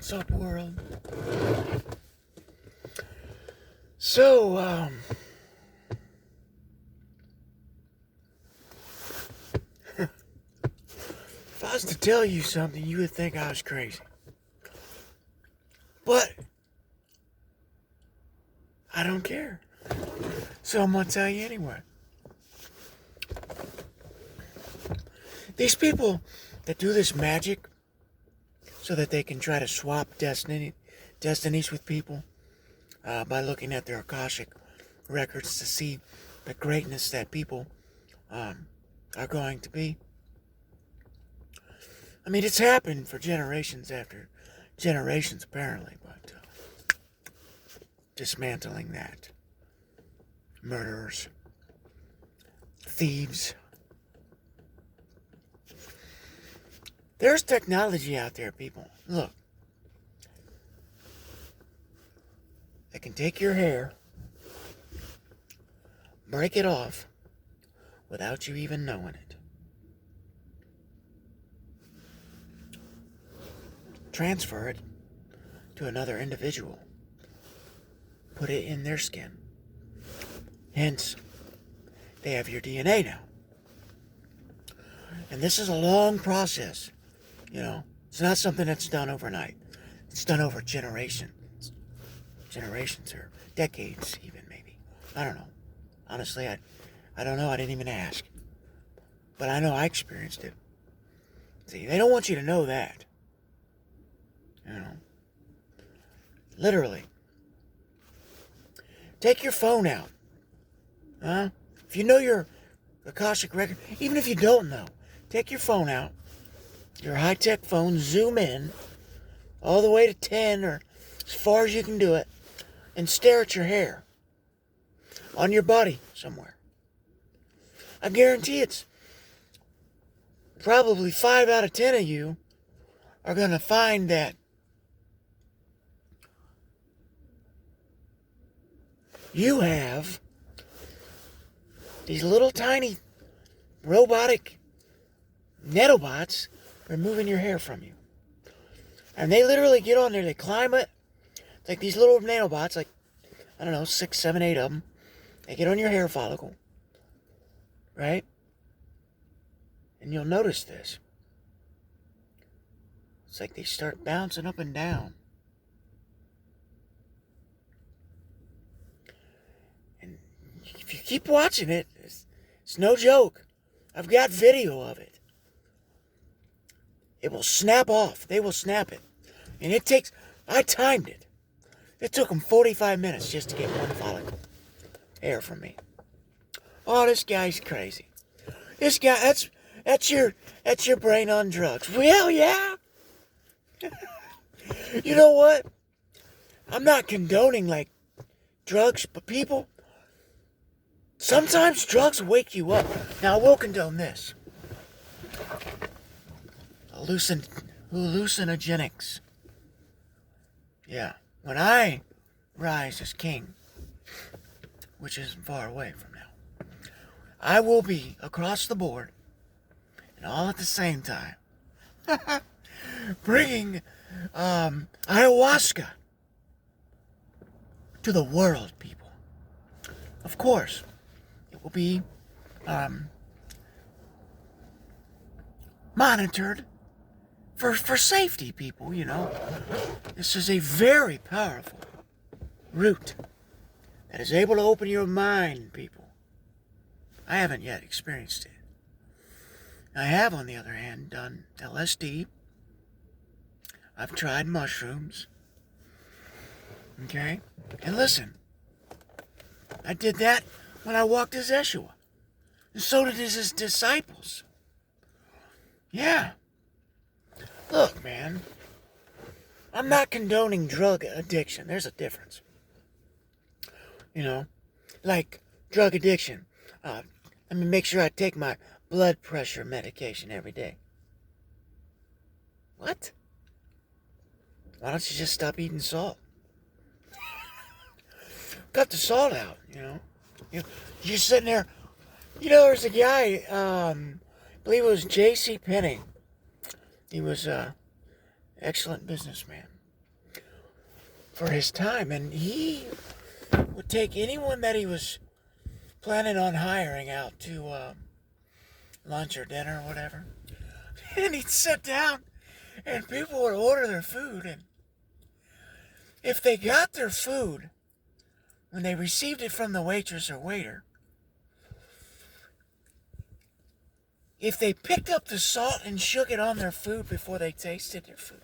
What's up, world? So, if I was to tell you something, you would think I was crazy. But, I don't care. So I'm gonna tell you anyway. These people that do this magic so that they can try to swap destinies with people by looking at their Akashic records to see the greatness that people are going to be. I mean, it's happened for generations after generations, apparently, but dismantling that. Murderers. Thieves. There's technology out there, people. Look. They can take your hair, break it off, without you even knowing it. Transfer it to another individual. Put it in their skin. Hence, they have your DNA now. And this is a long process. You know, it's not something that's done overnight. It's done over generations. Generations or decades even, maybe. I don't know. Honestly, I don't know. I didn't even ask. But I know I experienced it. See, they don't want you to know that. You know. Literally. Take your phone out. Huh? If you know your Akashic record, even if you don't know, take your phone out. Your high-tech phone, zoom in all the way to 10 or as far as you can do it, and stare at your hair on your body somewhere. I guarantee it's probably 5 out of 10 of you are going to find that you have these little tiny robotic nanobots removing your hair from you. And they literally get on there, they climb it. It's like these little nanobots, like, I don't know, 6, 7, 8 of them. They get on your hair follicle. Right? And you'll notice this. It's like they start bouncing up and down. And if you keep watching it, it's no joke. I've got video of it. It will snap off. They will snap it. And it takes, I timed it. It took them 45 minutes just to get one follicle hair from me. Oh, this guy's crazy. This guy, that's your brain on drugs. Well, yeah. You know what? I'm not condoning, like, drugs, but people, sometimes drugs wake you up. Now, I will condone this. Hallucinogenics. Yeah. When I rise as king, which isn't far away from now, I will be across the board, and all at the same time, bringing ayahuasca to the world, people. Of course, it will be monitored for safety, people, you know. This is a very powerful root that is able to open your mind, people. I haven't yet experienced it. I have, on the other hand, done LSD. I've tried mushrooms. Okay? And listen, I did that when I walked as Yeshua. And so did his disciples. Yeah. Look, man. I'm not condoning drug addiction. There's a difference. You know? Like drug addiction. Let me make sure I take my blood pressure medication every day. What? Why don't you just stop eating salt? Cut the salt out, you know? You're sitting there. You know, there's a guy, I believe it was J.C. Penney. He was an excellent businessman. for his time, and he would take anyone that he was planning on hiring out to lunch or dinner or whatever, and he'd sit down, and people would order their food, and if they got their food when they received it from the waitress or waiter, if they picked up the salt and shook it on their food before they tasted their food,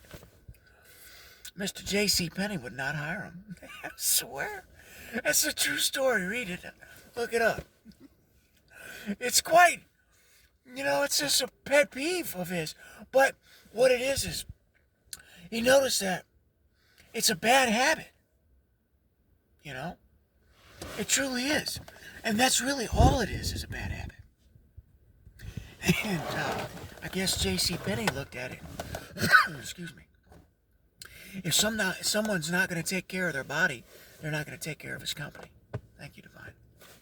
Mr. J.C. Penney would not hire them. I swear. That's a true story. Read it. Look it up. It's quite, it's just a pet peeve of his. But what it is he noticed that it's a bad habit. It truly is. And that's really all it is a bad habit. And I guess J.C. Penney looked at it. Excuse me. If someone's not going to take care of their body, they're not going to take care of his company. Thank you, Divine.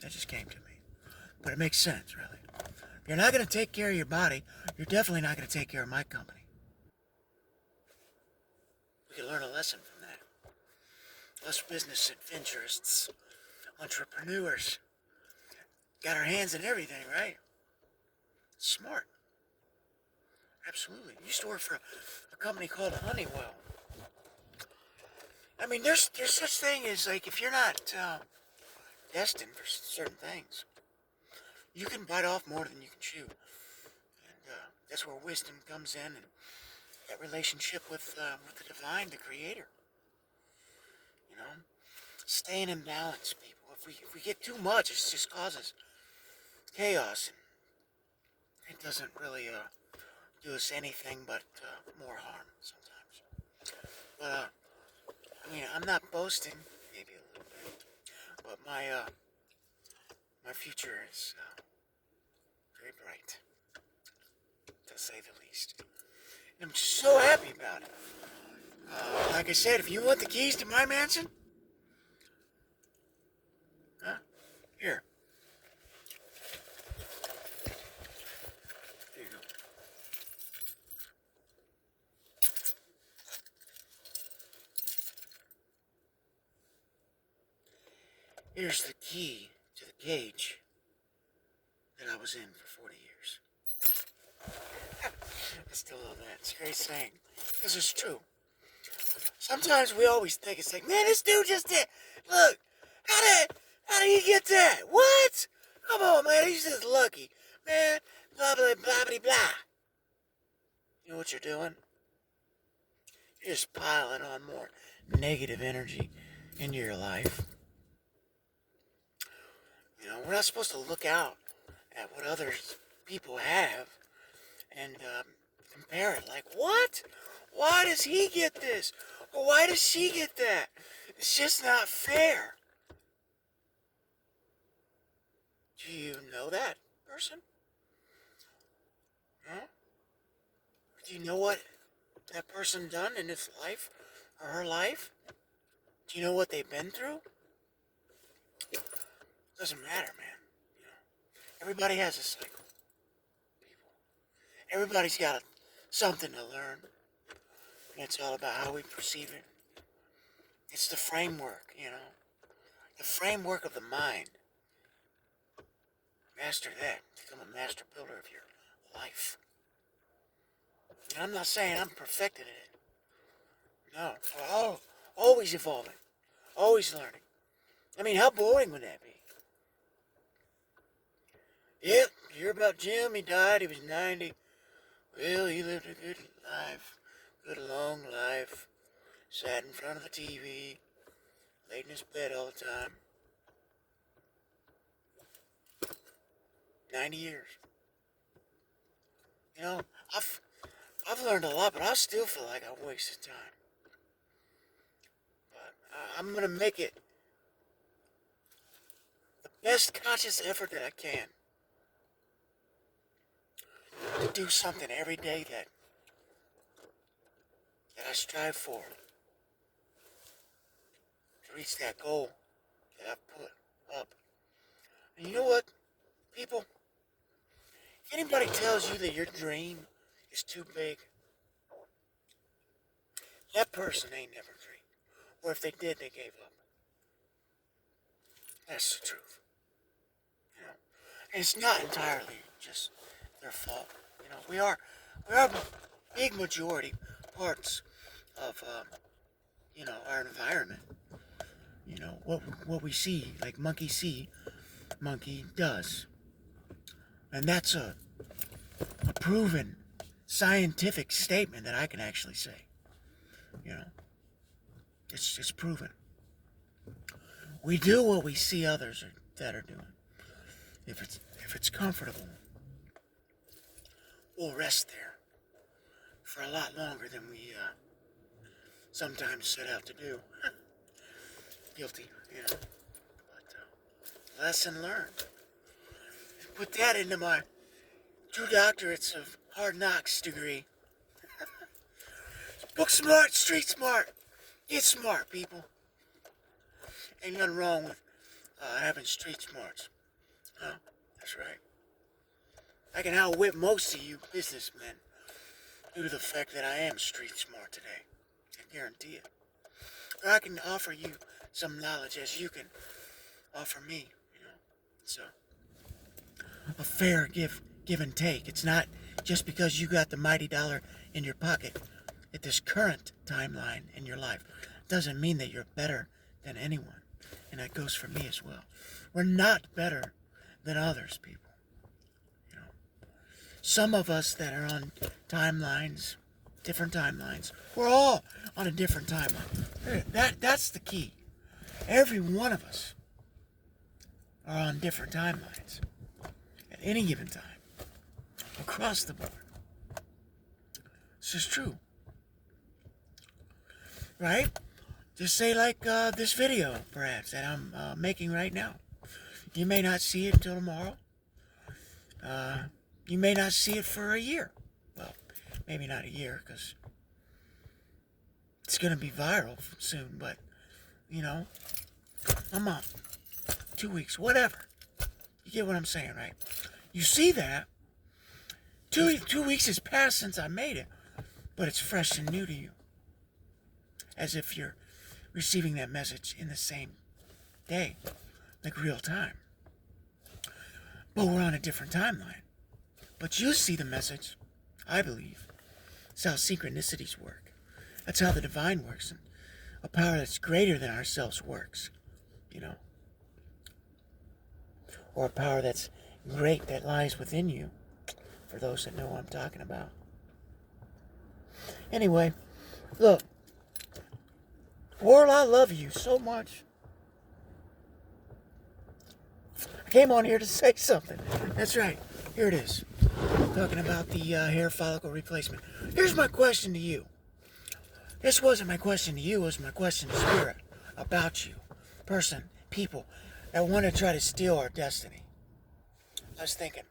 That just came to me. But it makes sense, really. If you're not going to take care of your body, you're definitely not going to take care of my company. We can learn a lesson from that. Us business adventurists, entrepreneurs, got our hands in everything, right? Smart. Absolutely. I used to work for a company called Honeywell. I mean, there's such thing as, like, if you're not destined for certain things, you can bite off more than you can chew. And that's where wisdom comes in, and that relationship with the divine, the creator. Staying in balance, people. If we get too much, it just causes chaos, and it doesn't really do us anything but more harm sometimes. But I'm not boasting, maybe a little bit, but my future is very bright, to say the least. And I'm just so happy about it. Like I said, if you want the keys to my mansion, here. There you go. Here's the key to the cage that I was in for 40 years. I still love that. It's a great saying. Because it's true. Sometimes we always think it's like, man, this dude just did. Look, how did he get that? What? Come on, man, he's just lucky. Man, blah, blah, blah, blah, blah. You know what you're doing? You're just piling on more negative energy into your life. We're not supposed to look out at what other people have and compare it. Like, what? Why does he get this? Or why does she get that? It's just not fair. Do you know that person? Huh? Do you know what that person done in his life or her life? Do you know what they've been through? Doesn't matter, man. Everybody has a cycle. Everybody's got something to learn. And it's all about how we perceive it. It's the framework, the framework of the mind. Master that. Become a master builder of your life. And I'm not saying I'm perfected at it. No. We're always evolving. Always learning. I mean, how boring would that be? Yep, you hear about Jim? He died. He was 90. Well, he lived a good life. Good long life. Sat in front of the TV. Laid in his bed all the time. 90 years. I've learned a lot, but I still feel like I wasted time. But I'm going to make it the best conscious effort that I can to do something every day that I strive for, to reach that goal that I've put up. And you know what, people? If anybody tells you that your dream is too big, that person ain't never dreamed. Or if they did, they gave up. That's the truth. You know, and it's not entirely just their fault. You know, we are big majority parts of our environment. You know what we see, like monkey see, monkey does, and that's a proven scientific statement that I can actually say. You know, it's proven. We do what we see others that are doing. If it's comfortable, we'll rest there for a lot longer than we sometimes set out to do. Guilty, you know. But lesson learned. Put that into my 2 doctorates of hard knocks degree. Book smart, street smart. Get smart, people. Ain't nothing wrong with having street smarts. No, that's right. I can outwit most of you businessmen due to the fact that I am street smart today. I guarantee it. Or I can offer you some knowledge as you can offer me. You know, it's a fair give and take. It's not just because you got the mighty dollar in your pocket at this current timeline in your life doesn't mean that you're better than anyone. And that goes for me as well. We're not better than others, people. You know, some of us that are on timelines, different timelines, we're all on a different timeline. That's the key. Every one of us are on different timelines at any given time, across the board. This is true. Right? Just say like this video, perhaps, that I'm making right now. You may not see it until tomorrow. You may not see it for a year. Well, maybe not a year, because it's going to be viral soon, but, you know, a month, 2 weeks, whatever. You get what I'm saying, right? You see that. 2 weeks has passed since I made it, but it's fresh and new to you. As if you're receiving that message in the same day, like real time. But we're on a different timeline. But you see the message, I believe. It's how synchronicities work. That's how the divine works, and a power that's greater than ourselves works, you know. Or a power that's great that lies within you, for those that know what I'm talking about. Anyway, look, world, I love you so much. I came on here to say something. That's right. Here it is. Talking about the hair follicle replacement. Here's my question to you. This wasn't my question to you. It was my question to Spirit about you. Person, people that want to try to steal our destiny. I was thinking,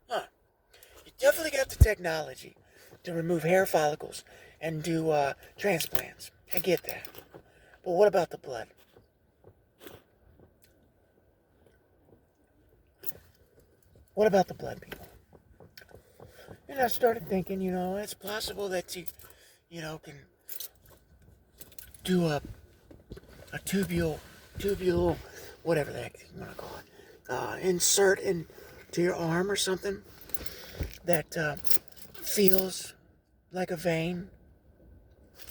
you definitely got the technology to remove hair follicles and do transplants. I get that. But what about the blood? What about the blood, people? And I started thinking, it's possible that you can do a tubule, whatever the heck you want to call it, insert into your arm or something that feels like a vein.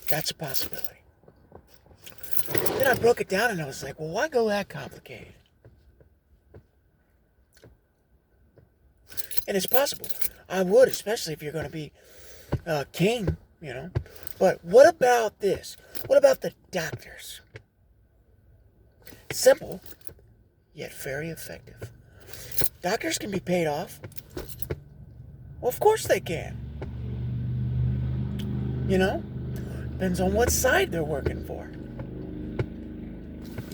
That's a possibility. Then I broke it down and I was like, well, why go that complicated? And it's possible. I would, especially if you're going to be king, But what about this? What about the doctors? Simple, yet very effective. Doctors can be paid off. Well, of course they can. Depends on what side they're working for.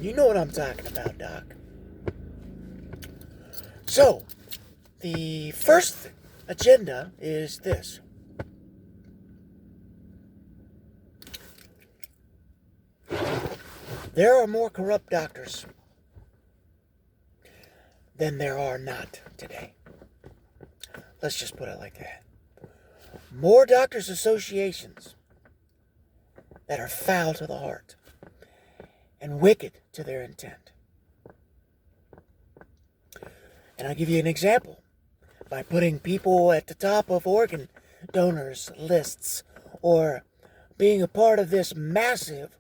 You know what I'm talking about, Doc. So, the first agenda is this. There are more corrupt doctors than there are not today. Let's just put it like that. More doctors' associations that are foul to the heart and wicked to their intent. And I'll give you an example. By putting people at the top of organ donors lists, or being a part of this massive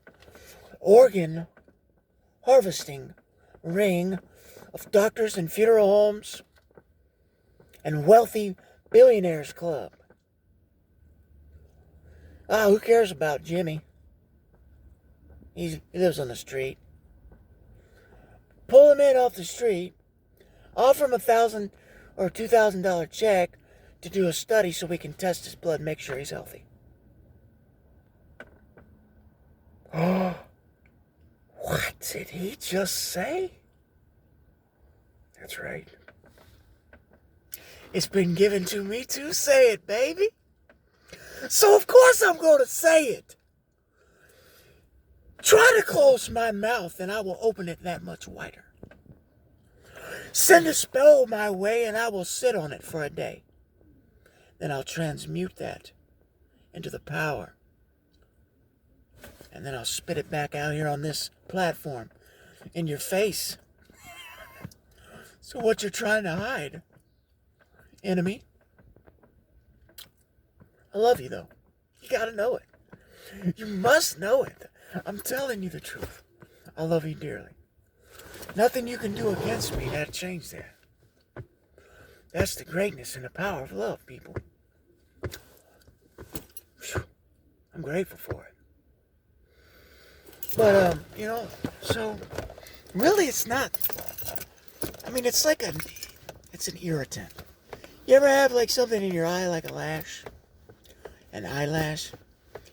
organ harvesting ring of doctors and funeral homes and wealthy billionaires club. Who cares about Jimmy? He lives on the street. Pull him in off the street, offer him $1,000 or $2,000 check to do a study so we can test his blood and make sure he's healthy. Oh, what did he just say? That's right. It's been given to me to say it, baby. So of course I'm going to say it. Try to close my mouth and I will open it that much wider. Send a spell my way and I will sit on it for a day. Then I'll transmute that into the power. And then I'll spit it back out here on this platform in your face. So what you're trying to hide, enemy? I love you though. You gotta know it. You must know it. I'm telling you the truth. I love you dearly. Nothing you can do against me that'll change that. That's the greatness and the power of love, people. Whew. I'm grateful for it. But, so, really it's not, it's like it's an irritant. You ever have like something in your eye like a lash? An eyelash?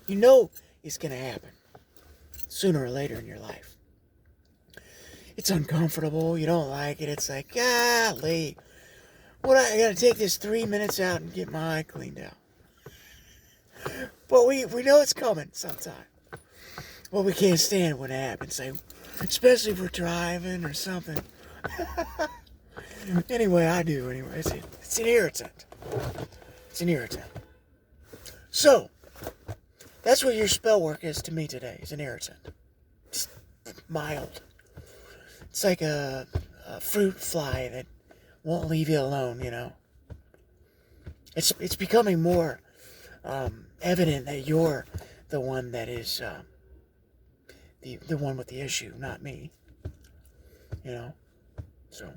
You know it's going to happen sooner or later in your life. It's uncomfortable. You don't like it. It's like, golly. I got to take this 3 minutes out and get my eye cleaned out. But we know it's coming sometime. Well, we can't stand when it happens. Especially if we're driving or something. Anyway, I do. Anyway, it's an irritant. It's an irritant. So, that's what your spell work is to me today. It's an irritant. Just mild. It's like a fruit fly that won't leave you alone, It's becoming more evident that you're the one that is the one with the issue, not me. So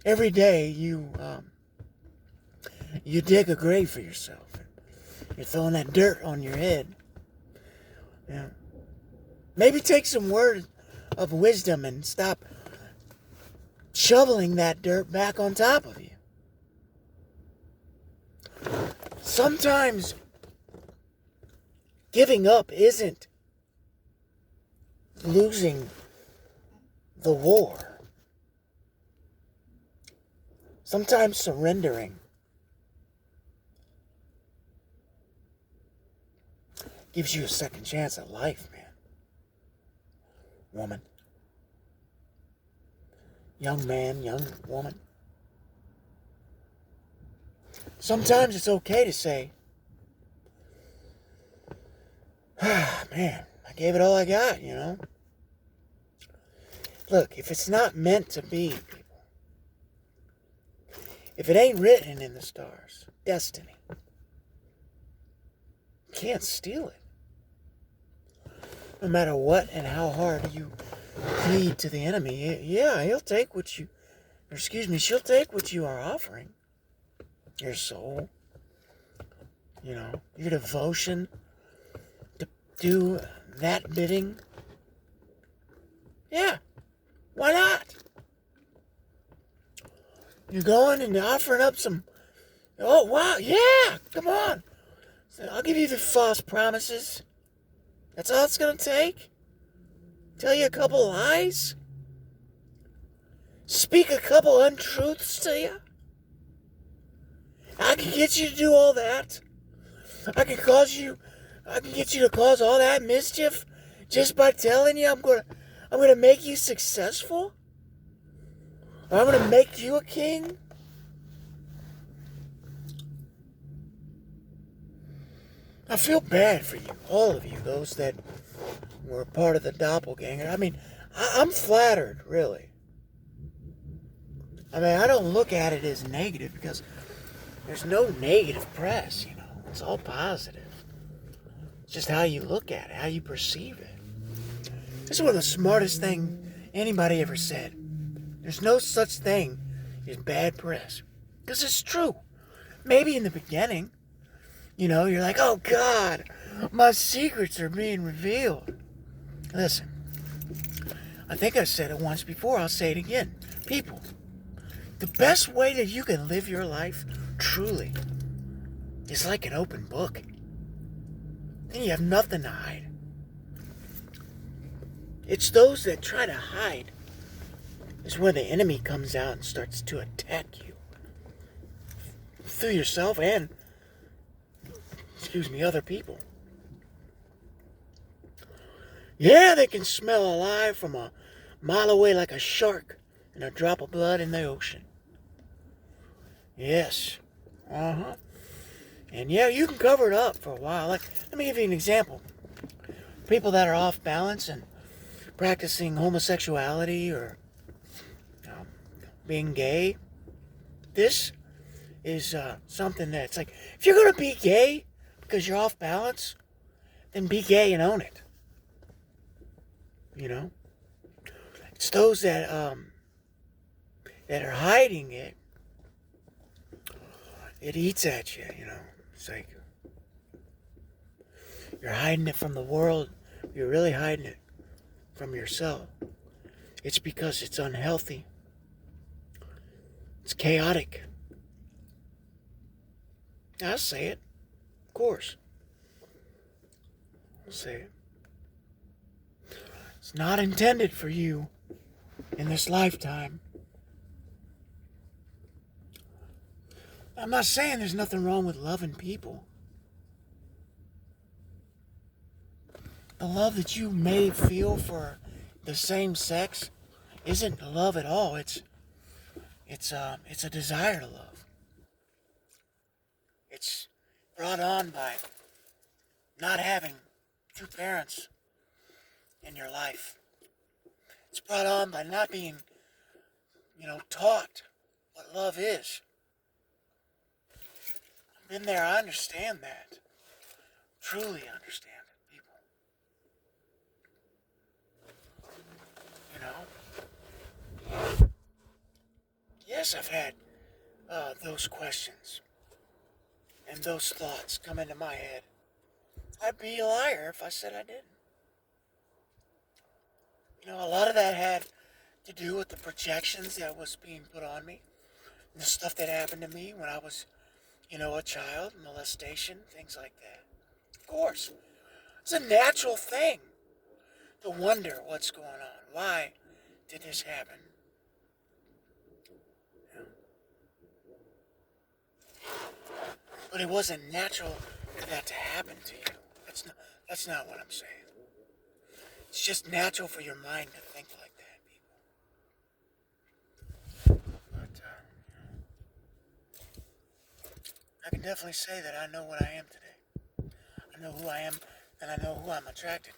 every day you dig a grave for yourself. You're throwing that dirt on your head. Maybe take some word of wisdom and stop shoveling that dirt back on top of you. Sometimes giving up isn't losing the war. Sometimes surrendering gives you a second chance at life, man. Woman. Young man, young woman. Sometimes it's okay to say, man, I gave it all I got, Look, if it's not meant to be, people, if it ain't written in the stars, destiny, you can't steal it. No matter what and how hard you plead to the enemy, he'll take what she'll take what you are offering. Your soul, your devotion to do that bidding. Yeah, why not? You're going and offering up some, oh wow, yeah, come on. So I'll give you the false promises. That's all it's going to take? Tell you a couple lies? Speak a couple untruths to you? I can get you to do all that. I can get you to cause all that mischief just by telling you I'm gonna make you successful? Or I'm gonna make you a king? I feel bad for you, all of you, those that we're part of the doppelganger. I mean, I'm flattered, really. I mean, I don't look at it as negative because there's no negative press, you know. It's all positive. It's just how you look at it, how you perceive it. This is one of the smartest things anybody ever said. There's no such thing as bad press. Because it's true. Maybe in the beginning, you know, you're like, oh God, my secrets are being revealed. Listen, I think I said it once before, I'll say it again. People, the best way that you can live your life, truly, is like an open book. Then you have nothing to hide. It's those that try to hide is where the enemy comes out and starts to attack you. Through yourself and, other people. Yeah, they can smell alive from a mile away like a shark and a drop of blood in the ocean. Yes. And yeah, you can cover it up for a while. Like, let me give you an example. People that are off balance and practicing homosexuality or being gay. This is something that's like, if you're going to be gay because you're off balance, then be gay and own it. You know? It's those that are hiding it. It eats at you, you know. It's like you're hiding it from the world. You're really hiding it from yourself. It's because it's unhealthy. It's chaotic. I'll say it. Of course. I'll say it. It's not intended for you in this lifetime. I'm not saying there's nothing wrong with loving people. The love that you may feel for the same sex isn't love at all. It's a desire to love. It's brought on by not having two parents in your life. It's brought on by not being, taught what love is. I've been there, I understand that. Truly understand it, people. Yes, I've had those questions and those thoughts come into my head. I'd be a liar if I said I didn't. A lot of that had to do with the projections that was being put on me. And the stuff that happened to me when I was, a child, molestation, things like that. Of course, it's a natural thing to wonder what's going on. Why did this happen? But it wasn't natural for that to happen to you. That's not what I'm saying. It's just natural for your mind to think like that, people. But I can definitely say that I know what I am today. I know who I am, and I know who I'm attracted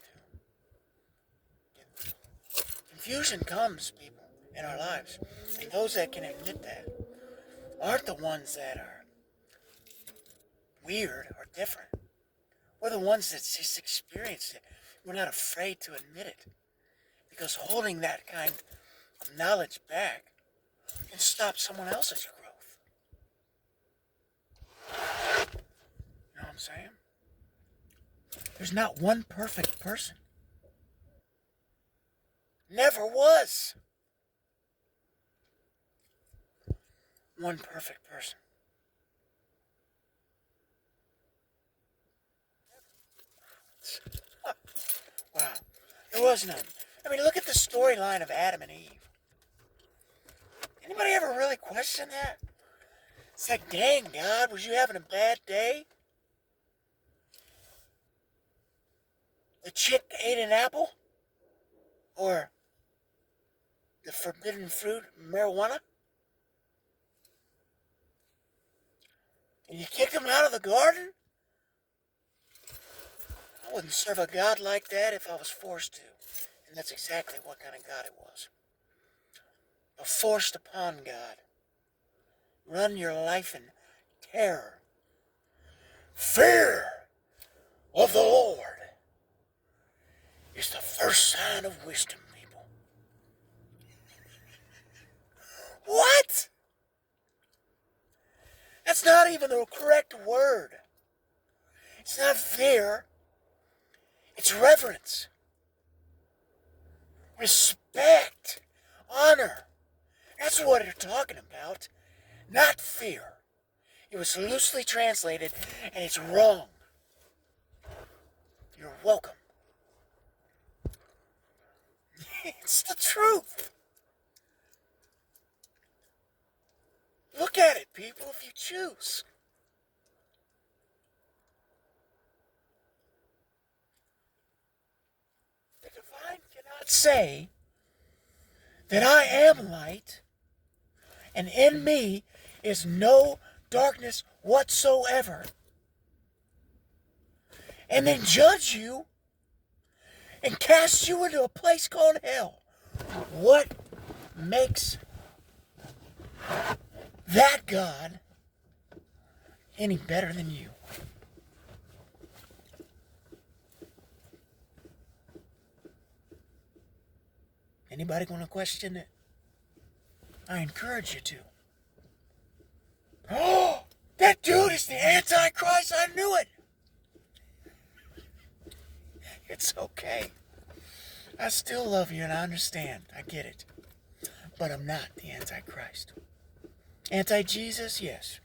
to. Confusion comes, people, in our lives. And those that can admit that aren't the ones that are weird or different. We're the ones that just experienced it. We're not afraid to admit it. Because holding that kind of knowledge back can stop someone else's growth. You know what I'm saying? There's not one perfect person. Never was one perfect person. Wow. There was none. I mean, look at the storyline of Adam and Eve. Anybody ever really question that? It's like, dang, God, was you having a bad day? The chick ate an apple? Or the forbidden fruit, marijuana? And you kicked him out of the garden? I wouldn't serve a God like that if I was forced to. And that's exactly what kind of God it was. A forced upon God. Run your life in terror. Fear of the Lord is the first sign of wisdom, people. What? That's not even the correct word. It's not fear. It's reverence. Respect. Honor. That's what they're talking about. Not fear. It was loosely translated, and it's wrong. You're welcome. It's the truth. Look at it, people, if you choose. The divine cannot say that I am light, and in me is no darkness whatsoever, and then judge you and cast you into a place called hell. What makes that God any better than you? Anybody going to question it? I encourage you to. Oh, that dude is the Antichrist. I knew it. It's okay. I still love you and I understand. I get it. But I'm not the Antichrist. Anti-Jesus, yes.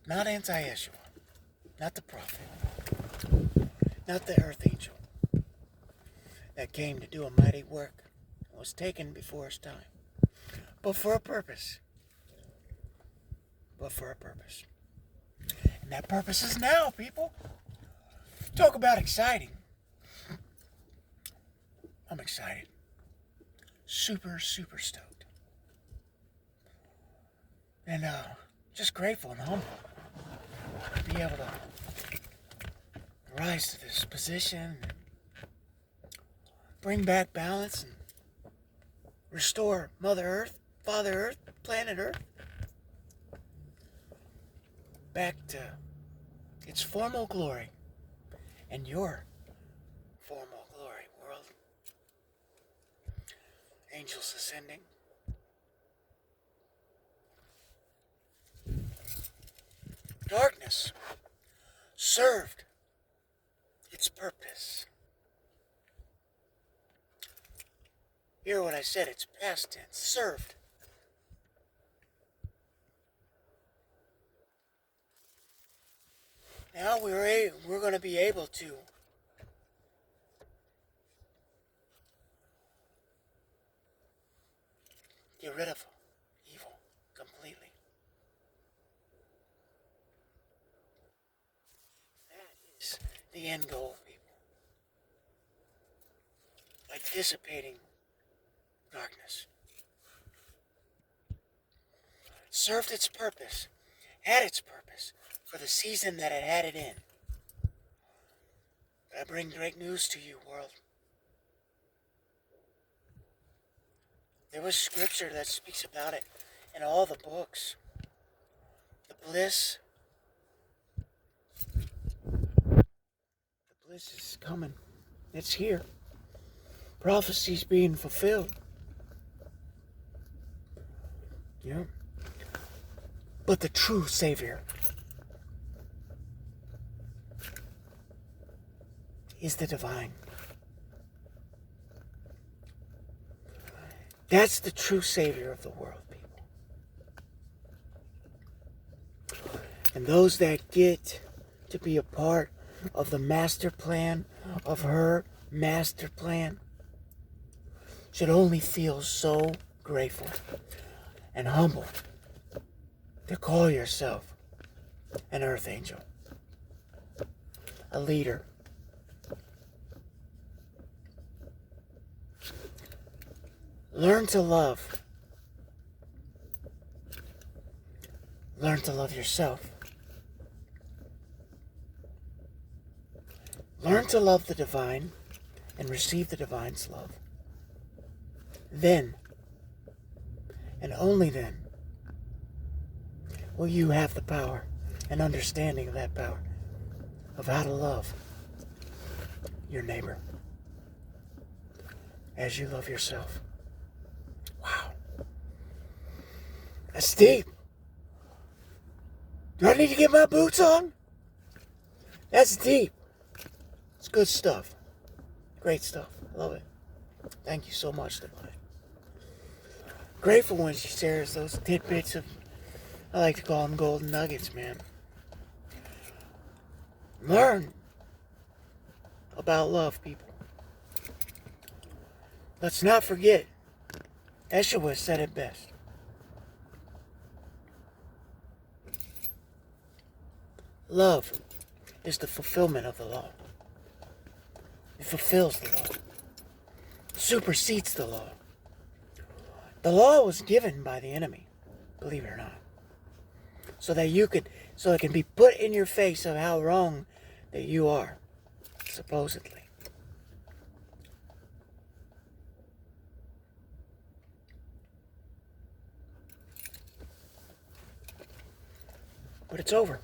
Not anti-Yeshua. Not the prophet. Not the earth angel that came to do a mighty work and was taken before his time. But for a purpose. But for a purpose. And that purpose is now, people. Talk about exciting. I'm excited. Super, super stoked. And just grateful and humble to be able to rise to this position and bring back balance and restore Mother Earth, Father Earth, planet Earth back to its formal glory and your formal glory, world. Angels ascending. Darkness served its purpose. Hear what I said, it's past tense. Served. Now we're going to be able to get rid of evil completely. That is the end goal, people. By dissipating darkness. It served its purpose, had its purpose, for the season that it had it in. But I bring great news to you, world. There was scripture that speaks about it in all the books. The bliss. The bliss is coming. It's here. Prophecy's being fulfilled. Yeah. But the true Savior is the divine. That's the true Savior of the world, people. And those that get to be a part of the master plan, of her master plan, should only feel so grateful and humble to call yourself an earth angel, a leader. Learn to love. Learn to love yourself. Learn to love the divine and receive the divine's love. Then, and only then, will you have the power and understanding of that power of how to love your neighbor as you love yourself. Wow. That's deep. Do I need to get my boots on? That's deep. It's good stuff. Great stuff. I love it. Thank you so much, Divine. Grateful when she shares those tidbits of, I like to call them golden nuggets, man. Learn about love, people. Let's not forget, Yeshua said it best. Love is the fulfillment of the law. It fulfills the law. Supersedes the law. The law was given by the enemy, believe it or not. So it can be put in your face of how wrong that you are, supposedly. But it's over.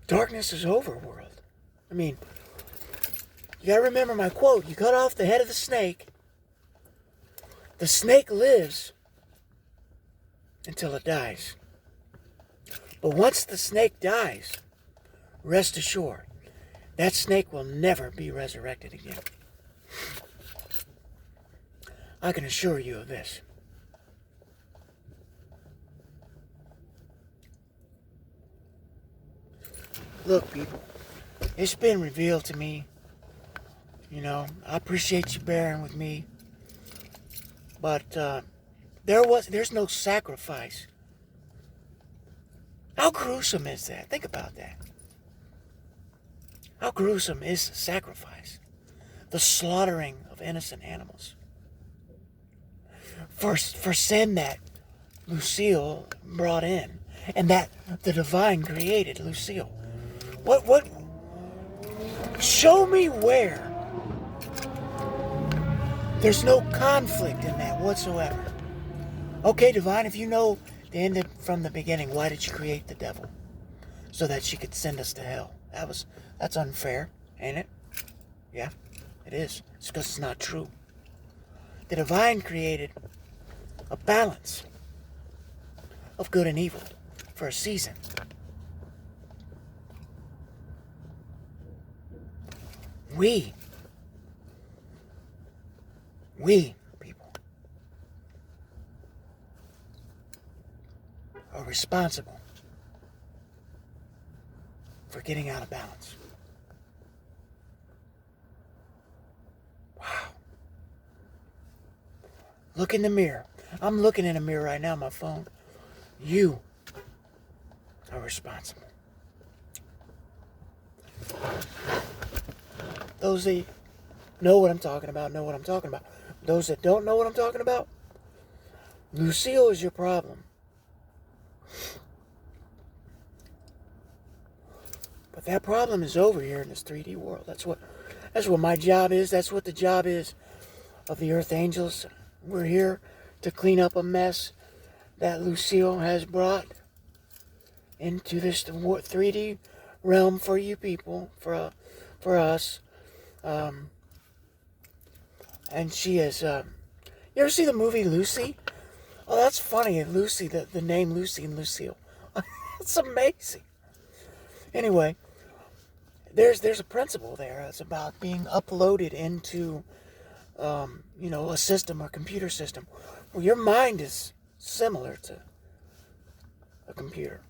Darkness is over, world. I mean, you gotta remember my quote. You cut off the head of the snake lives until it dies. But once the snake dies, rest assured, that snake will never be resurrected again. I can assure you of this. Look, people, it's been revealed to me. You know, I appreciate you bearing with me. But there's no sacrifice. How gruesome is that? Think about that. How gruesome is sacrifice? The slaughtering of innocent animals. For sin that Lucille brought in, and that the divine created Lucille. What? Show me where there's no conflict in that whatsoever. Okay, divine, if you know the end from the beginning, why did you create the devil? So that she could send us to hell. That's unfair, ain't it? Yeah, it is. It's because it's not true. The divine created a balance of good and evil for a season. We people are responsible for getting out of balance. Wow. Look in the mirror. I'm looking in a mirror right now on my phone. You are responsible. Those that know what I'm talking about, know what I'm talking about. Those that don't know what I'm talking about, Lucille is your problem. But that problem is over here in this 3D world. That's what my job is. That's what the job is of the Earth Angels. We're here to clean up a mess that Lucille has brought into this 3D realm for you people, for us. And she is, you ever see the movie Lucy? Oh, that's funny. Lucy, the name Lucy and Lucille. It's amazing. Anyway, there's a principle there. It's about being uploaded into, a system or computer system. Well, your mind is similar to a computer.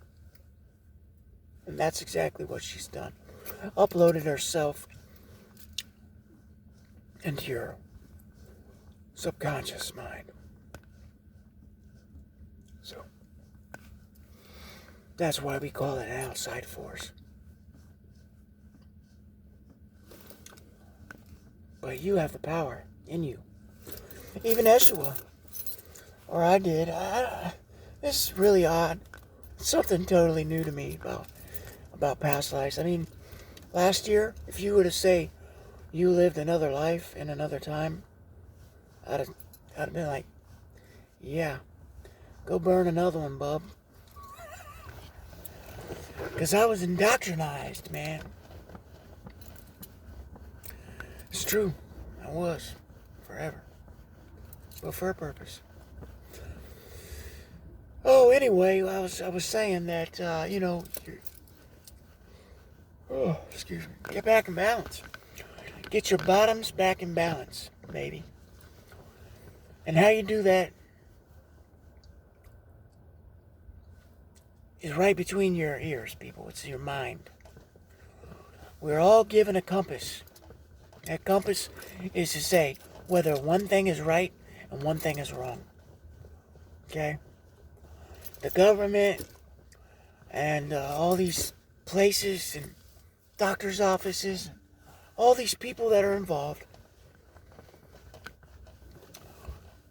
And that's exactly what she's done. Uploaded herself into your subconscious mind. So, that's why we call it an outside force. But you have the power in you. Even Yeshua, or I did. This is really odd. Something totally new to me about about past lives. I mean, last year, if you were to say you lived another life in another time, I'd have been like, yeah, go burn another one, bub. Because I was indoctrinized, man. It's true. I was. Forever. But for a purpose. Oh, anyway, I was saying that, excuse me. Get back in balance. Get your bottoms back in balance, baby. And how you do that is right between your ears, people. It's your mind. We're all given a compass. That compass is to say whether one thing is right and one thing is wrong. Okay? The government and all these places and doctors' offices, all these people that are involved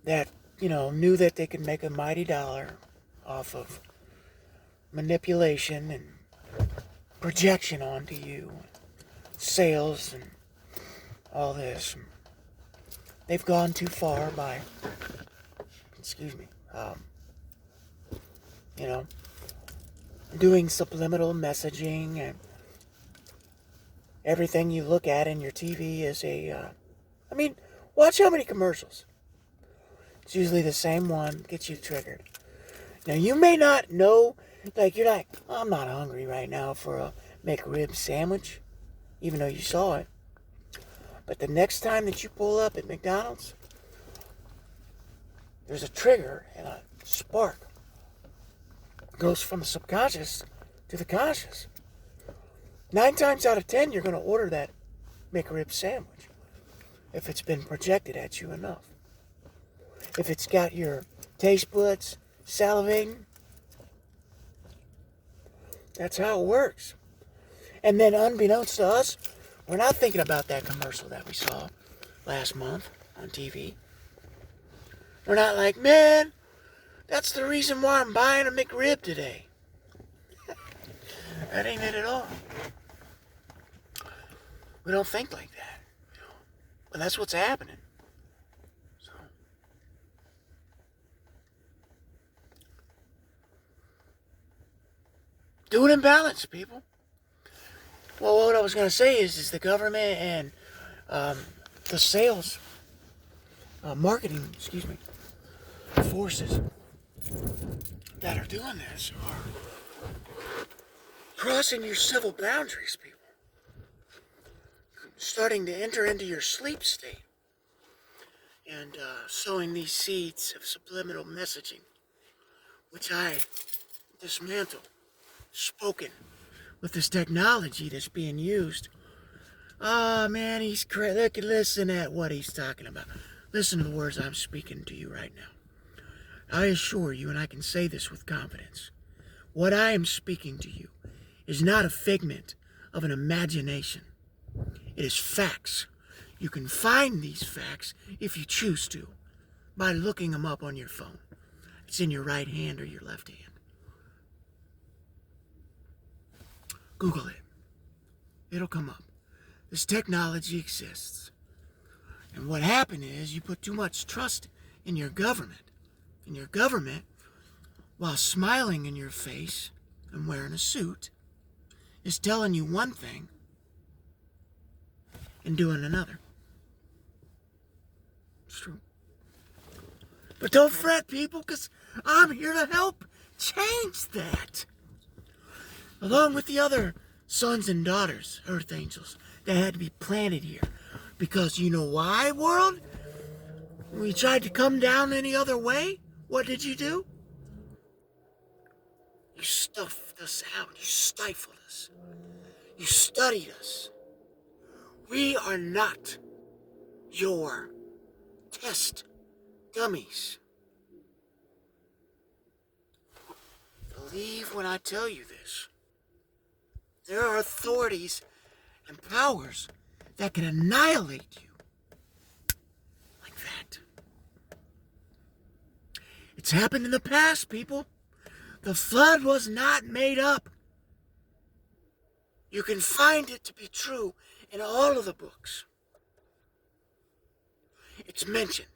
that, knew that they could make a mighty dollar off of manipulation and projection onto you, sales and all this. They've gone too far by, you know, doing subliminal messaging, and everything you look at in your TV is watch how many commercials. It's usually the same one, gets you triggered. Now, you may not know, you're like, I'm not hungry right now for a McRib sandwich, even though you saw it. But the next time that you pull up at McDonald's, there's a trigger and a spark. It goes from the subconscious to the conscious. 9 times out of 10, you're going to order that McRib sandwich if it's been projected at you enough. If it's got your taste buds salivating, that's how it works. And then unbeknownst to us, we're not thinking about that commercial that we saw last month on TV. We're not like, man, that's the reason why I'm buying a McRib today. That ain't it at all. We don't think like that. But that's what's happening. So, do it in balance, people. Well, what I was going to say is the government and the sales, marketing, forces that are doing this are crossing your civil boundaries, people. Starting to enter into your sleep state and sowing these seeds of subliminal messaging, which I dismantle, spoken with this technology that's being used. Oh man, he's crazy. Listen at what he's talking about. Listen to the words I'm speaking to you right now. I assure you, and I can say this with confidence, what I am speaking to you is not a figment of an imagination. It is facts. You can find these facts, if you choose to, by looking them up on your phone. It's in your right hand or your left hand. Google it. It'll come up. This technology exists. And what happened is you put too much trust in your government. And your government, while smiling in your face and wearing a suit, is telling you one thing and doing another. It's true. But don't fret, people, because I'm here to help change that. Along with the other sons and daughters, earth angels, that had to be planted here. Because you know why, world? When we tried to come down any other way, what did you do? You stuffed us out. You stifled us. You studied us. We are not your test dummies. Believe when I tell you this. There are authorities and powers that can annihilate you like that. It's happened in the past, people. The flood was not made up. You can find it to be true in all of the books. It's mentioned.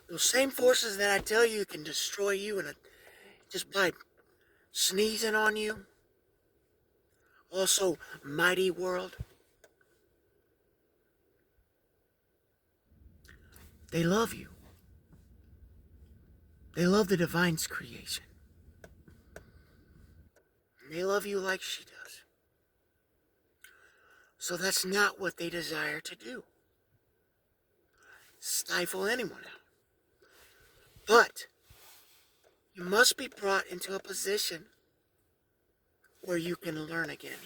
Those same forces that I tell you can destroy you just by sneezing on you. Also, mighty world. They love you. They love the divine's creation. And they love you like she does. So that's not what they desire to do. Stifle anyone out. But you must be brought into a position where you can learn again.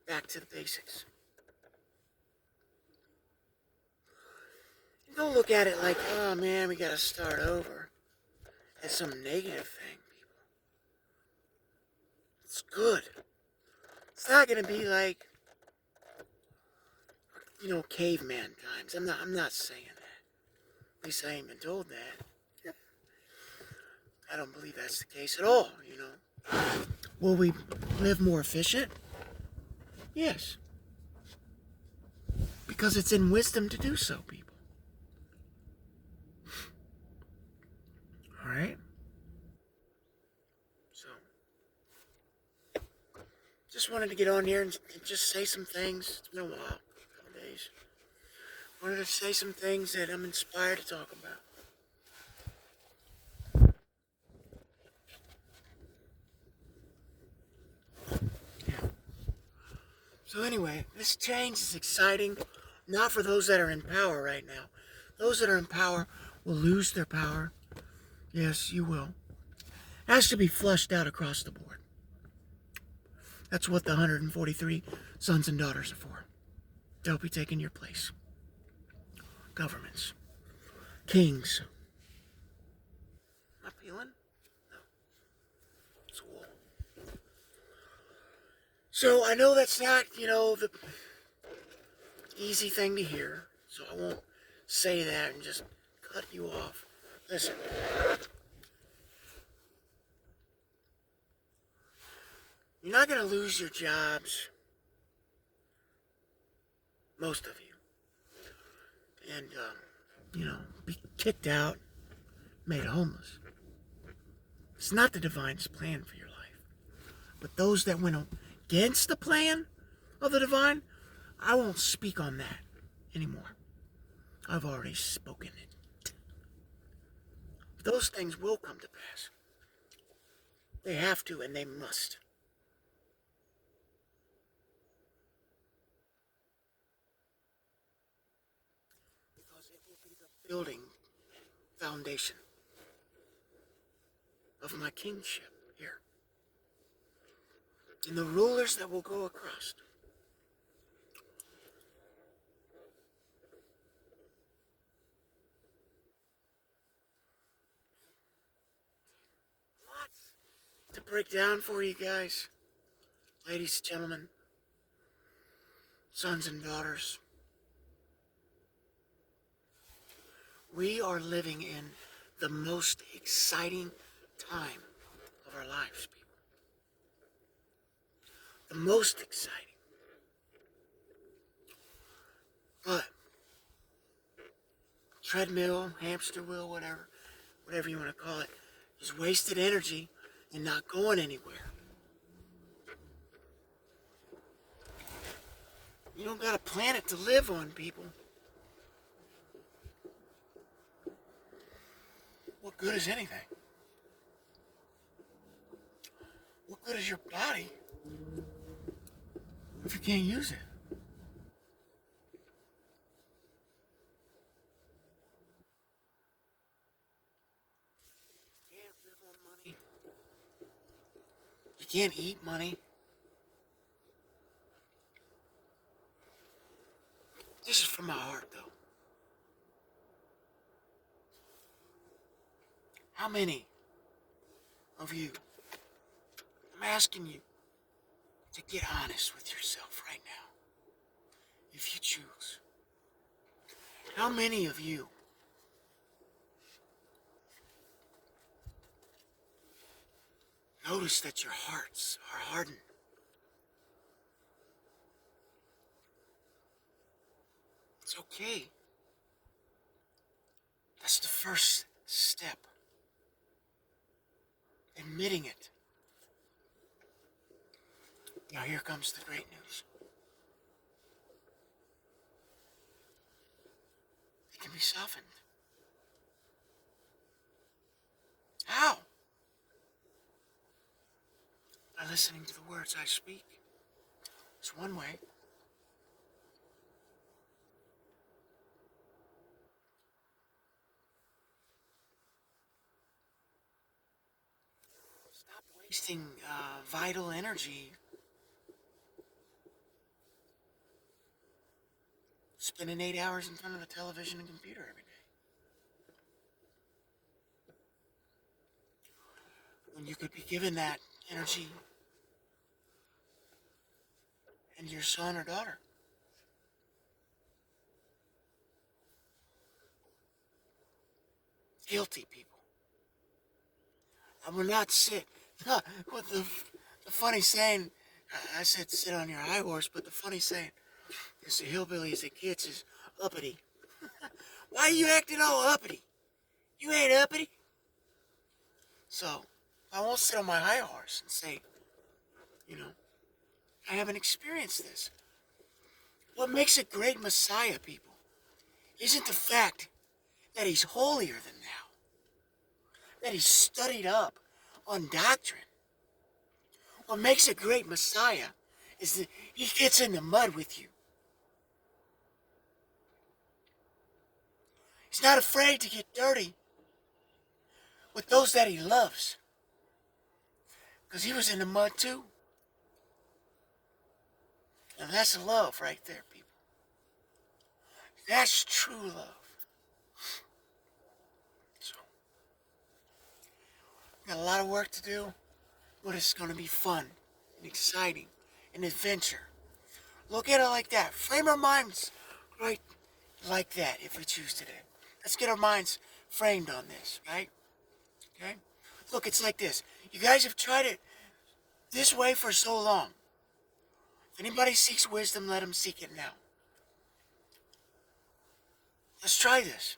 Back to the basics. Don't look at it like, oh man, we gotta start over. As some negative thing, people. It's good. It's not gonna be like, caveman times. I'm not saying that. At least I ain't been told that. I don't believe that's the case at all, Will we live more efficient? Yes. Because it's in wisdom to do so, people. Alright? So, just wanted to get on here and just say some things. It's been a while, a couple days. Wanted to say some things that I'm inspired to talk about. Yeah. So anyway, this change is exciting, not for those that are in power right now. Those that are in power will lose their power. Yes, you will. It has to be flushed out across the board. That's what the 143 sons and daughters are for. They'll be taking your place. Governments. Kings. Am I peeling? No. It's wool. So I know that's not, the easy thing to hear. So I won't say that and just cut you off. Listen. You're not going to lose your jobs. Most of you. And, be kicked out, made homeless. It's not the divine's plan for your life. But those that went against the plan of the divine, I won't speak on that anymore. I've already spoken it. Those things will come to pass. They have to and they must. Because it will be the building foundation of my kingship here. And the rulers that will go across. Lots to break down for you guys. Ladies, gentlemen, sons and daughters. We are living in the most exciting time of our lives, people. The most exciting. But treadmill, hamster wheel, whatever you want to call it, is wasted energy and not going anywhere. You don't got a planet to live on, people. What good is anything? What good is your body if you can't use it? You can't live on money. You can't eat money. This is from my heart, though. How many of you, I'm asking you to get honest with yourself right now, if you choose. How many of you notice that your hearts are hardened? It's okay. That's the first step. Admitting it. Now here comes the great news. It can be softened. How? By listening to the words I speak. It's one way. Stop wasting vital energy spending 8 hours in front of a television and computer every day. When you could be given that energy and your son or daughter. Guilty people. I will not sit. What the funny saying, I said sit on your high horse, but the funny saying is the hillbillies that kids is uppity. Why are you acting all uppity? You ain't uppity. So, I won't sit on my high horse and say, I haven't experienced this. What makes a great Messiah, people, isn't the fact that he's holier than thou, that he's studied up on doctrine. What makes a great Messiah is that he gets in the mud with you. He's not afraid to get dirty with those that he loves. Because he was in the mud too. And that's love right there, people. That's true love. So, got a lot of work to do, but it's going to be fun and exciting and adventure. Look at it like that. Frame our minds right like that if we choose today. Let's get our minds framed on this, right? Okay? Look, it's like this. You guys have tried it this way for so long. If anybody seeks wisdom, let him seek it now. Let's try this.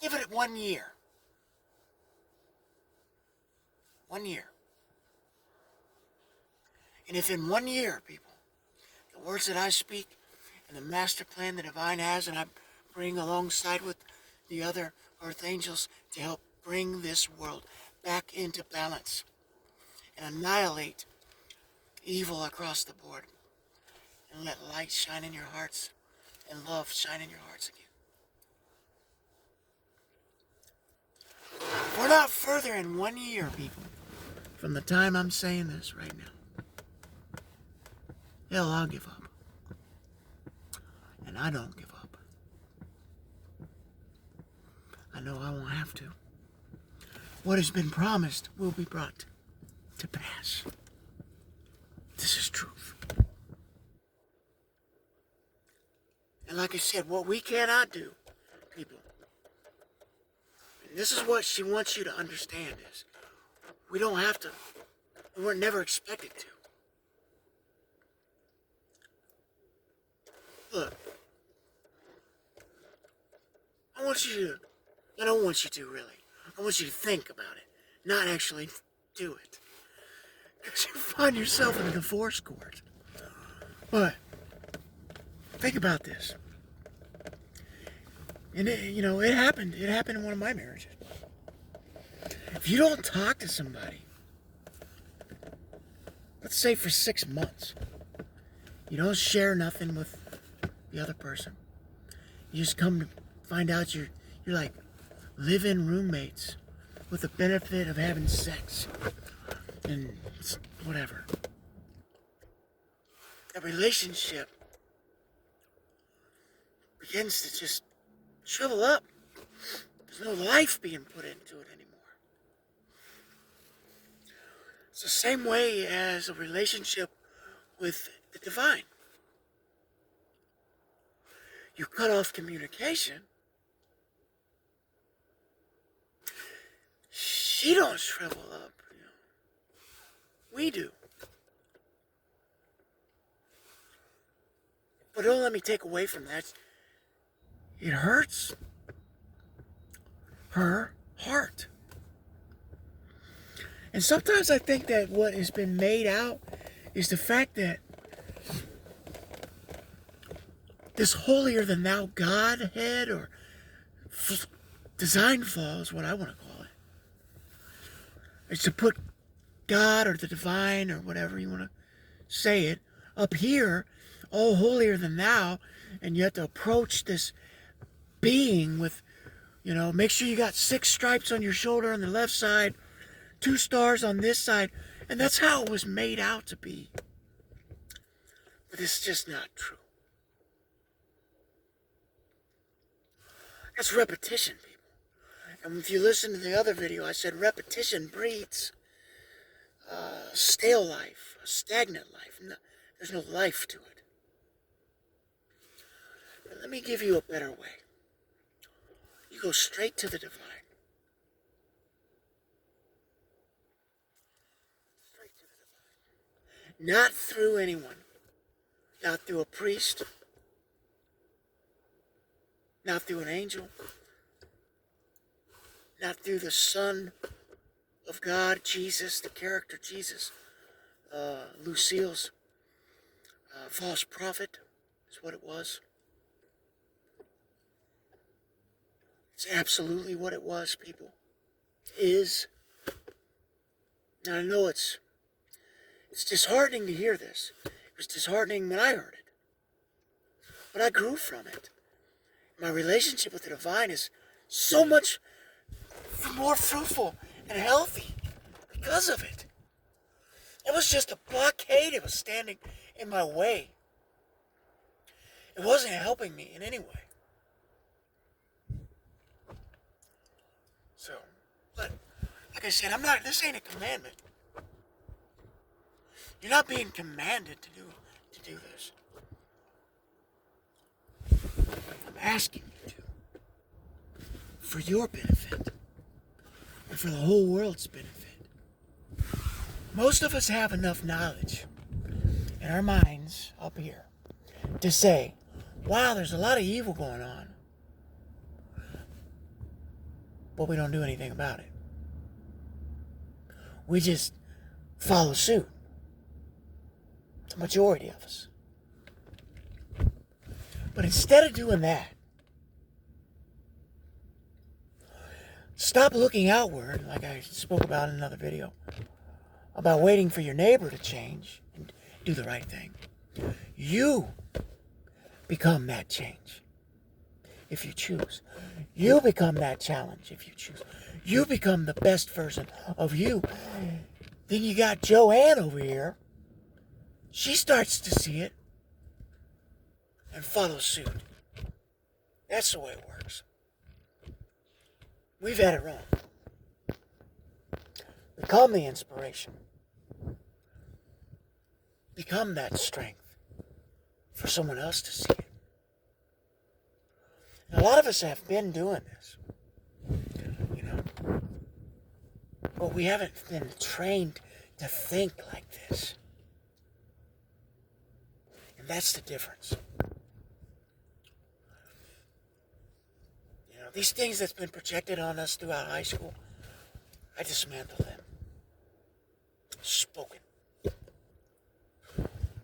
Give it 1 year. 1 year. And if in 1 year, people, the words that I speak and the master plan the divine has and I bring alongside with the other earth angels to help bring this world back into balance and annihilate evil across the board and let light shine in your hearts and love shine in your hearts again. We're not further in 1 year, people, from the time I'm saying this right now. Hell, I'll give up. And I don't give up. I know I won't have to. What has been promised will be brought to pass. This is truth. And like I said, what we cannot do, people, and this is what she wants you to understand is, we don't have to, we were never expected to. Look, I don't want you to really. I want you to think about it, not actually do it. Because you find yourself in a divorce court. But, think about this. And it happened. It happened in one of my marriages. If you don't talk to somebody, let's say for 6 months, you don't share nothing with the other person. You just come to find out you're like live-in roommates with the benefit of having sex and whatever. That relationship begins to just shrivel up. There's no life being put into it anymore. It's the same way as a relationship with the divine. you cut off communication, she don't shrivel up. We do. But don't let me take away from that. It hurts her heart. And sometimes I think that what has been made out is the fact that this holier-than-thou Godhead, or design flaw is what I want to call it. It's to put God or the divine or whatever you want to say it up here, all holier than thou, and you have to approach this being with, make sure you got 6 stripes on your shoulder on the left side, 2 stars on this side, and that's how it was made out to be. But it's just not true. That's repetition, people. And if you listen to the other video, I said repetition breeds stale life, a stagnant life. No, there's no life to it. But let me give you a better way. You go straight to the divine. Straight to the divine. Not through anyone. Not through a priest. Not through an angel. Not through the Son of God, Jesus, the character Jesus. Lucille's false prophet is what it was. It's absolutely what it was, people. Is. Now I know it's disheartening to hear this. It was disheartening when I heard it. But I grew from it. My relationship with the divine is so much more fruitful and healthy because of it. It was just a blockade. It was standing in my way. It wasn't helping me in any way. So, but like I said, this ain't a commandment. You're not being commanded to do this. I'm asking you to, for your benefit, and for the whole world's benefit. Most of us have enough knowledge in our minds up here to say, wow, there's a lot of evil going on. But we don't do anything about it. We just follow suit. The majority of us. But instead of doing that, stop looking outward, like I spoke about in another video, about waiting for your neighbor to change and do the right thing. You become that change if you choose. You become that challenge if you choose. You become the best version of you. Then you got Joanne over here. She starts to see it and follow suit. That's the way it works. We've had it wrong. Become the inspiration. Become that strength for someone else to see it. And a lot of us have been doing this, but we haven't been trained to think like this. And that's the difference. These things that's been projected on us throughout high school, I dismantle them. Spoken.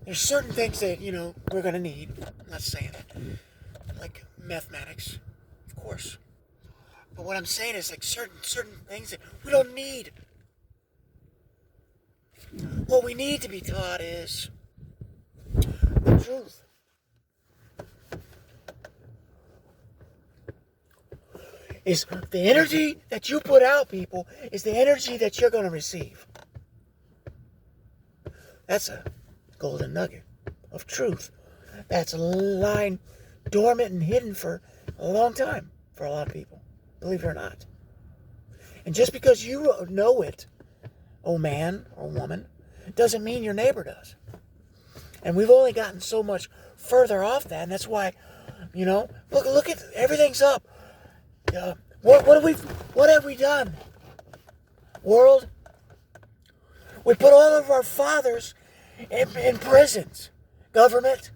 There's certain things that, we're going to need. I'm not saying it. Like mathematics, of course. But what I'm saying is like certain things that we don't need. What we need to be taught is the truth. Is the energy that you put out, people, is the energy that you're going to receive. That's a golden nugget of truth. That's lying dormant and hidden for a long time for a lot of people, believe it or not. And just because you know it, oh man or woman, doesn't mean your neighbor does. And we've only gotten so much further off that, and that's why You know, look at everything's up. What have we done, world? We put all of our fathers in prisons, government,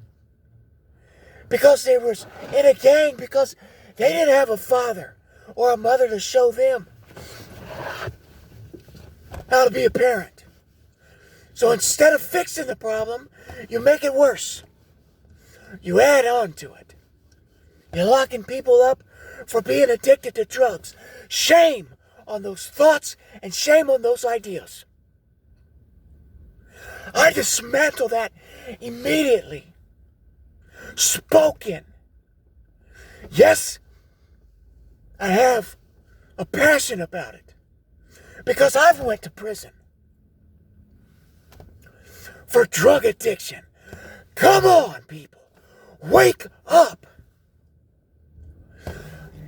because they were in a gang, because they didn't have a father or a mother to show them how to be a parent. So instead of fixing the problem, you make it worse. You add on to it. You're locking people up for being addicted to drugs. Shame on those thoughts and shame on those ideas. I dismantle that immediately. Spoken. Yes, I have a passion about it because I've went to prison for drug addiction. Come on, people. Wake up.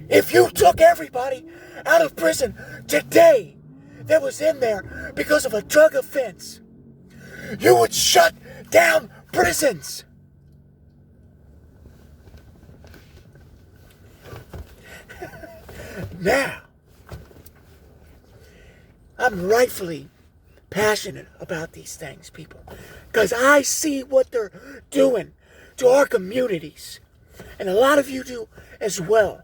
If you took everybody out of prison today that was in there because of a drug offense, you would shut down prisons. Now, I'm rightfully passionate about these things, people, because I see what they're doing to our communities, and a lot of you do as well.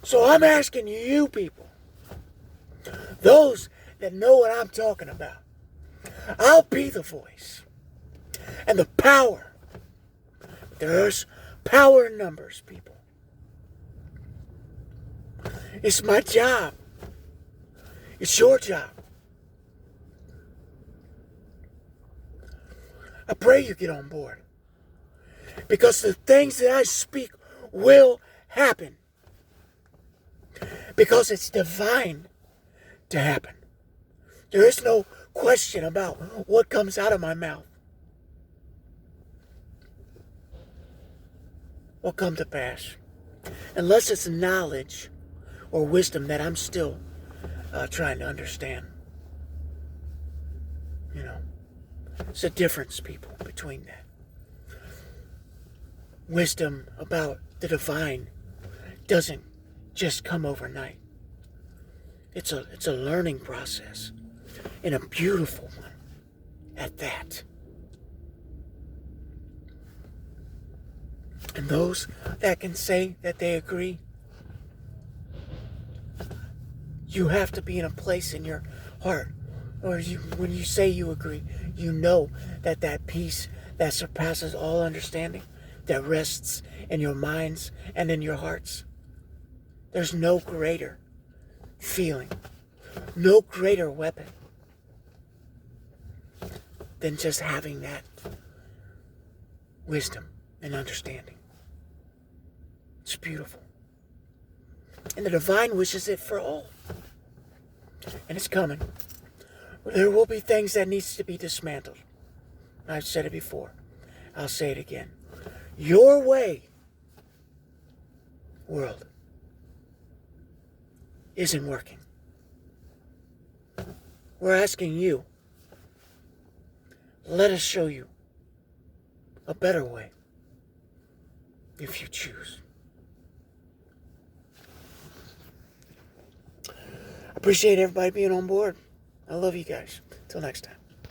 So I'm asking you people, those that know what I'm talking about, I'll be the voice and the power. There's power in numbers, people. It's my job. It's your job. I pray you get on board, because the things that I speak will happen, because it's divine to happen. There is no question about what comes out of my mouth will come to pass, unless it's knowledge or wisdom that I'm still trying to understand. You know, it's a difference, people, between that. Wisdom about the divine doesn't just come overnight. It's a learning process, and a beautiful one at that. And those that can say that they agree, you have to be in a place in your heart, or when you say you agree, you know that peace that surpasses all understanding, that rests in your minds and in your hearts. There's no greater feeling, no greater weapon than just having that wisdom and understanding. It's beautiful. And the divine wishes it for all. And it's coming. There will be things that needs to be dismantled. I've said it before. I'll say it again. Your way, world, isn't working. We're asking you, let us show you a better way if you choose. Appreciate everybody being on board. I love you guys. Till next time.